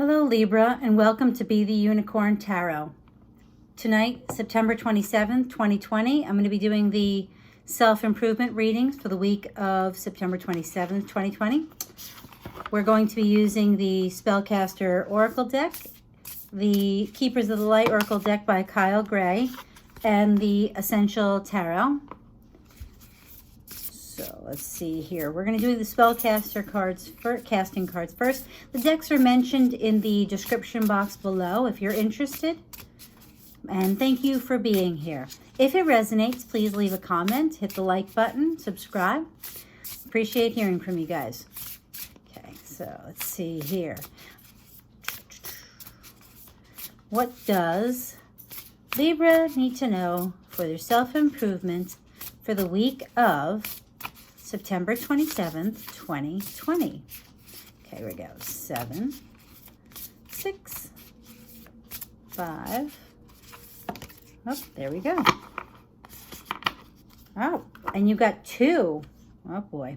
Hello Libra, and welcome to Be the Unicorn Tarot. Tonight, September 27th, 2020, I'm going to be doing the self-improvement readings for the week of September 27th, 2020. We're going to be using the Spellcaster Oracle deck, the Keepers of the Light Oracle deck by Kyle Gray, and the Essential Tarot. So let's see here. We're going to do the spellcaster cards, casting cards first. The decks are mentioned in the description box below if you're interested. And thank you for being here. If it resonates, please leave a comment, hit the like button, subscribe. Appreciate hearing from you guys. Okay, so let's see here. What does Libra need to know for their self-improvement for the week of September 27th, 2020. Okay, here we go. 7, 6, 5. Oh, there we go. Oh, and you got 2. Oh, boy.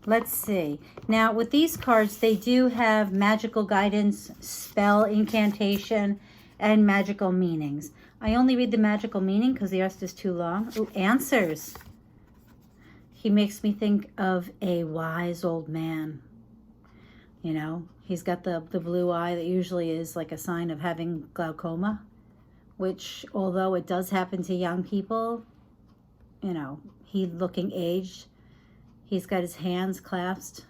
Let's see. Now, with these cards, they do have magical guidance, spell incantation, and magical meanings. I only read the magical meaning because the rest is too long. Ooh, answers. He makes me think of a wise old man. You know, he's got the blue eye that usually is like a sign of having glaucoma, which, although it does happen to young people, you know, he's looking aged. He's got his hands clasped,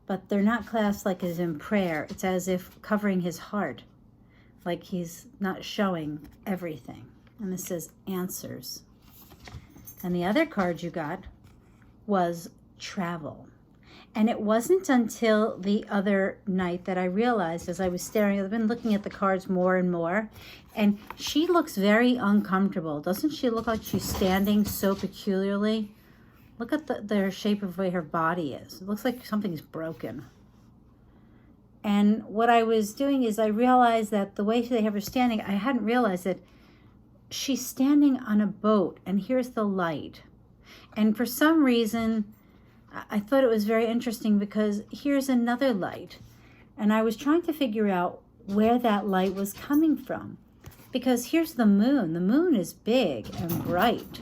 but they're not clasped like as in prayer. It's as if covering his heart, like he's not showing everything. And this says answers. And the other card you got was travel. And it wasn't until the other night that I realized, as I was staring, I've been looking at the cards more and more, and she looks very uncomfortable. Doesn't she look like she's standing so peculiarly? Look at the shape of the way her body is. It looks like something's broken. And what I was doing is I realized that the way they have her standing, I hadn't realized that she's standing on a boat, and here's the light. And for some reason, I thought it was very interesting because here's another light. And I was trying to figure out where that light was coming from. Because here's the moon. The moon is big and bright.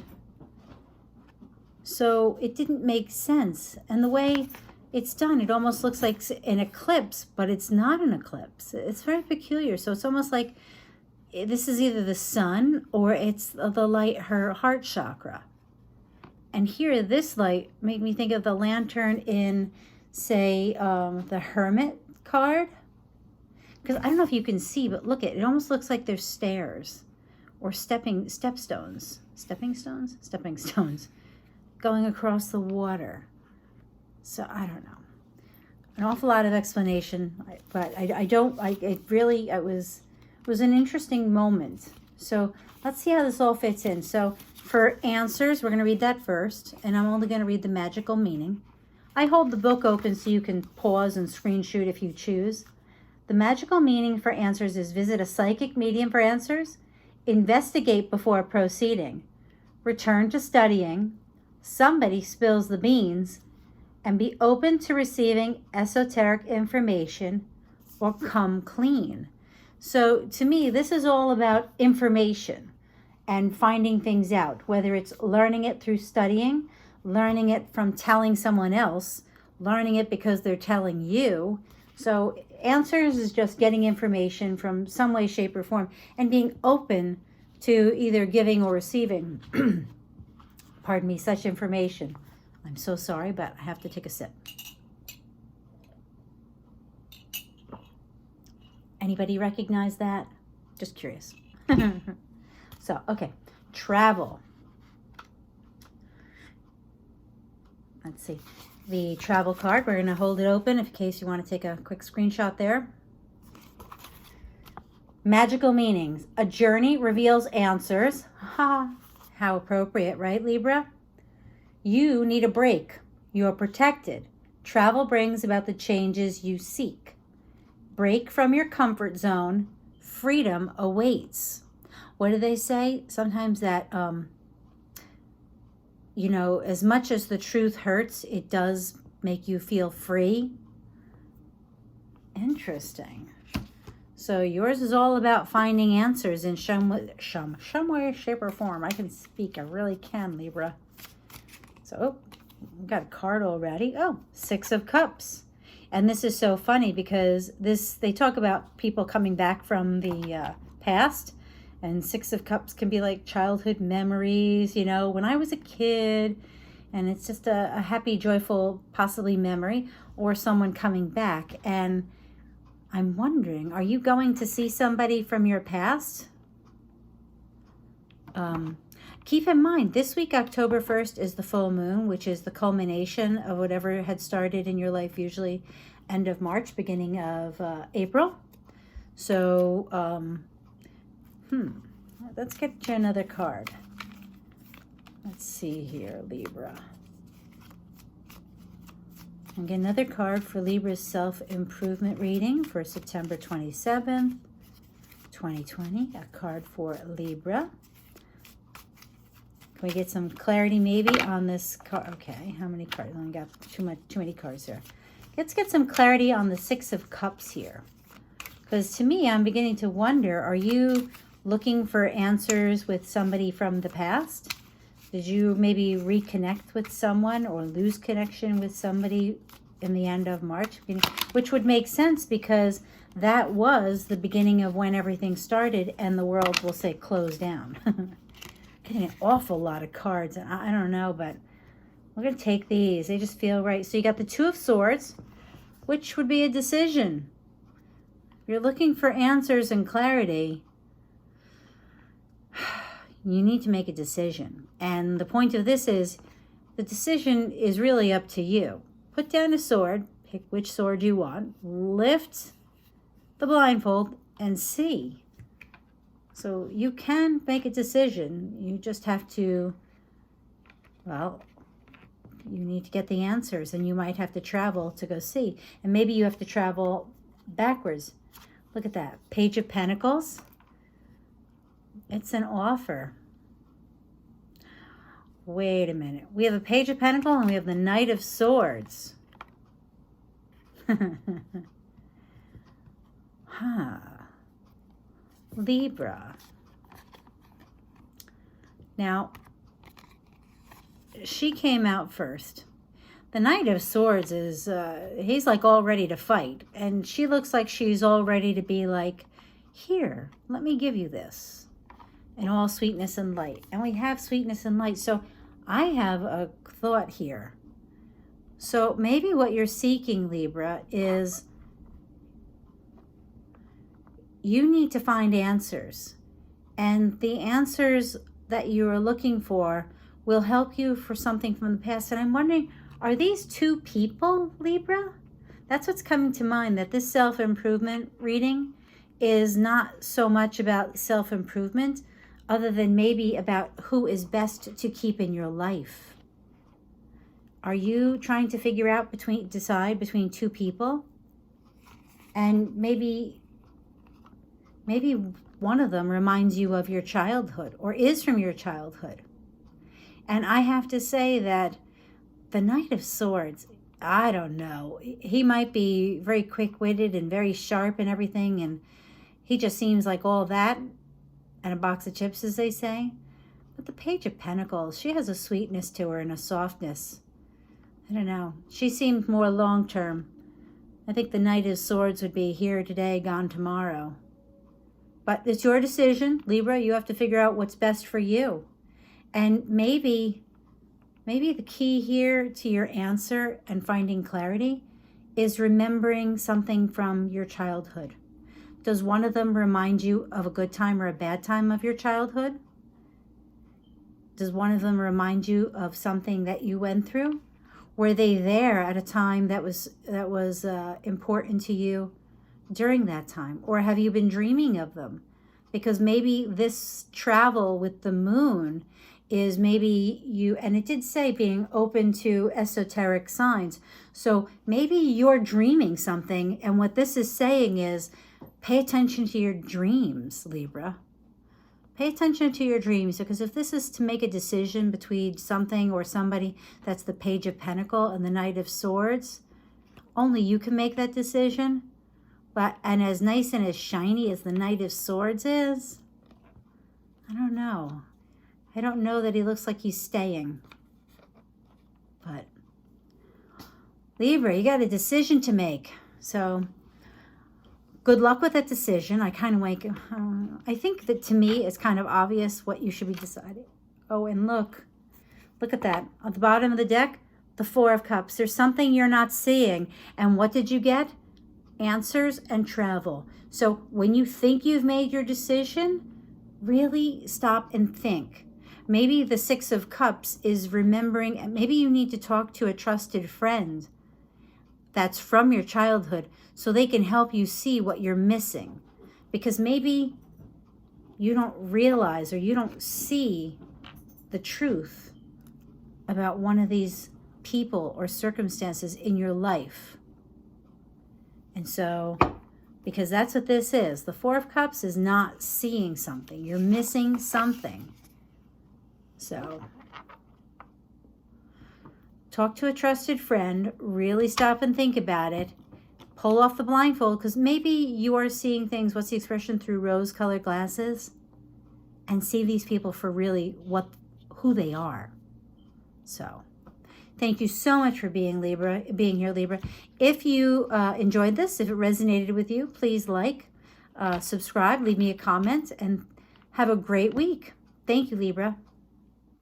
So it didn't make sense. And the way it's done, it almost looks like an eclipse, but it's not an eclipse. It's very peculiar. So it's almost like this is either the sun or it's the light, her heart chakra. And here, this light made me think of the lantern in, say, the Hermit card. Because I don't know if you can see, but look at it. It almost looks like there's stairs or stepping stones going across the water. So I don't know. An awful lot of explanation, but it was an interesting moment. So let's see how this all fits in. So for answers, we're going to read that first, and I'm only going to read the magical meaning. I hold the book open so you can pause and screenshot if you choose. The magical meaning for answers is visit a psychic medium for answers, investigate before proceeding, return to studying, somebody spills the beans, and be open to receiving esoteric information, or come clean. So to me, this is all about information and finding things out, whether it's learning it through studying, learning it from telling someone else, learning it because they're telling you. So answers is just getting information from some way, shape, or form and being open to either giving or receiving, pardon me, such information. I'm so sorry, but I have to take a sip. Anybody recognize that? Just curious. So, okay, travel. Let's see. The travel card, we're going to hold it open in case you want to take a quick screenshot there. Magical meanings. A journey reveals answers. Ha! How appropriate, right, Libra? You need a break. You are protected. Travel brings about the changes you seek. Break from your comfort zone. Freedom awaits. What do they say? Sometimes that, you know, as much as the truth hurts, it does make you feel free. Interesting. So yours is all about finding answers in some way, shape, or form. I can speak. I really can, Libra. So, oh, we've got a card already. Oh, Six of Cups. And this is so funny because they talk about people coming back from the past. And Six of Cups can be like childhood memories, you know, when I was a kid. And it's just a happy, joyful, possibly memory, or someone coming back. And I'm wondering, are you going to see somebody from your past? Keep in mind, this week, October 1st, is the full moon, which is the culmination of whatever had started in your life, usually end of March, beginning of April. So, let's get you another card. Let's see here, Libra. And get another card for Libra's self-improvement reading for September 27th, 2020. A card for Libra. Can we get some clarity maybe on this card? Okay, how many cards? I only got too many cards here. Let's get some clarity on the Six of Cups here. Because to me, I'm beginning to wonder, are you looking for answers with somebody from the past? Did you maybe reconnect with someone or lose connection with somebody in the end of March? Which would make sense because that was the beginning of when everything started and the world, will say, closed down. Getting an awful lot of cards. I don't know, but we're going to take these. They just feel right. So you got the Two of Swords, which would be a decision. You're looking for answers and clarity. You need to make a decision. And the point of this is, the decision is really up to you. Put down a sword, pick which sword you want, lift the blindfold, and see. So you can make a decision. You just have to, well, you need to get the answers, and you might have to travel to go see. And maybe you have to travel backwards. Look at that. Page of Pentacles. It's an offer. Wait a minute. We have a Page of Pentacles and we have the Knight of Swords. Huh. Libra. Now, she came out first. The Knight of Swords is, he's like all ready to fight. And she looks like she's all ready to be like, here, let me give you this. In all sweetness and light. And we have sweetness and light. So I have a thought here. So maybe what you're seeking, Libra, is you need to find answers. And the answers that you are looking for will help you for something from the past. And I'm wondering, are these two people, Libra? That's what's coming to mind, that this self-improvement reading is not so much about self-improvement, other than maybe about who is best to keep in your life. Are you trying to figure out decide between two people? And maybe one of them reminds you of your childhood or is from your childhood. And I have to say that the Knight of Swords, I don't know. He might be very quick-witted and very sharp and everything, and he just seems like all that and a box of chips, as they say. But the Page of Pentacles, she has a sweetness to her and a softness. I don't know. She seemed more long-term. I think the Knight of Swords would be here today, gone tomorrow. But it's your decision, Libra. You have to figure out what's best for you. And maybe the key here to your answer and finding clarity is remembering something from your childhood. Does one of them remind you of a good time or a bad time of your childhood? Does one of them remind you of something that you went through? Were they there at a time that was important to you during that time? Or have you been dreaming of them? Because maybe this travel with the moon is maybe you, and it did say being open to esoteric signs. So maybe you're dreaming something, and what this is saying is, pay attention to your dreams, Libra. Pay attention to your dreams, because if this is to make a decision between something or somebody, that's the Page of Pentacles and the Knight of Swords, only you can make that decision. But, and as nice and as shiny as the Knight of Swords is, I don't know. I don't know that he looks like he's staying. But Libra, you got a decision to make. So good luck with that decision. I kind of like, I think that to me it's kind of obvious what you should be deciding. Oh, and look at that. At the bottom of the deck, the Four of Cups. There's something you're not seeing. And what did you get? Answers and travel. So when you think you've made your decision, really stop and think. Maybe the Six of Cups is remembering, and maybe you need to talk to a trusted friend that's from your childhood so they can help you see what you're missing. Because maybe you don't realize or you don't see the truth about one of these people or circumstances in your life. And so, because that's what this is. The Four of Cups is not seeing something. You're missing something. So, talk to a trusted friend. Really stop and think about it. Pull off the blindfold, because maybe you are seeing things, what's the expression, through rose-colored glasses, and see these people for really who they are. So, thank you so much for being here, Libra. If you enjoyed this, if it resonated with you, please like, subscribe, leave me a comment, and have a great week. Thank you, Libra.